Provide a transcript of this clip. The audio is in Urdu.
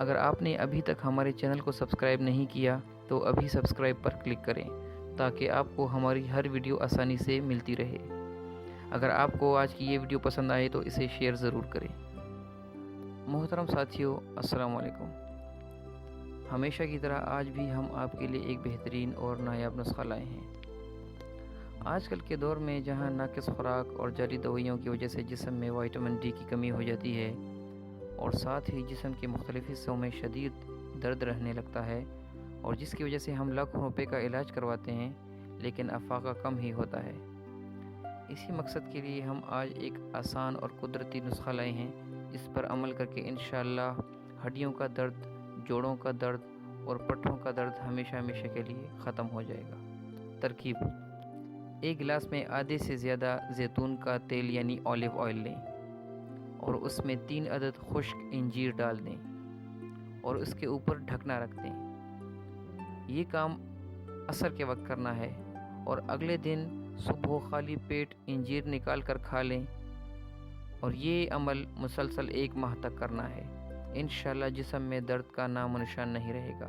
اگر آپ نے ابھی تک ہمارے چینل کو سبسکرائب نہیں کیا تو ابھی سبسکرائب پر کلک کریں تاکہ آپ کو ہماری ہر ویڈیو آسانی سے ملتی رہے۔ اگر آپ کو آج کی یہ ویڈیو پسند آئے تو اسے شیئر ضرور کریں۔ محترم ساتھیو، السلام علیکم۔ ہمیشہ کی طرح آج بھی ہم آپ کے لیے ایک بہترین اور نایاب نسخہ لائے ہیں۔ آج کل کے دور میں جہاں ناقص خوراک اور جعلی دوائیوں کی وجہ سے جسم میں وٹامن ڈی کی کمی ہو جاتی ہے اور ساتھ ہی جسم کے مختلف حصوں میں شدید درد رہنے لگتا ہے اور جس کی وجہ سے ہم لاکھوں روپے کا علاج کرواتے ہیں لیکن افاقہ کم ہی ہوتا ہے، اسی مقصد کے لیے ہم آج ایک آسان اور قدرتی نسخہ لائے ہیں جس پر عمل کر کے انشاءاللہ ہڈیوں کا درد، جوڑوں کا درد اور پٹھوں کا درد ہمیشہ ہمیشہ کے لیے ختم ہو جائے گا۔ ترکیب: ایک گلاس میں آدھے سے زیادہ زیتون کا تیل یعنی اولیو آئل لیں اور اس میں 3 عدد خشک انجیر ڈال دیں اور اس کے اوپر ڈھکنا رکھ دیں۔ یہ کام عصر کے وقت کرنا ہے اور اگلے دن صبح خالی پیٹ انجیر نکال کر کھا لیں اور یہ عمل مسلسل 1 ماہ تک کرنا ہے۔ انشاءاللہ جسم میں درد کا نام و نشان نہیں رہے گا۔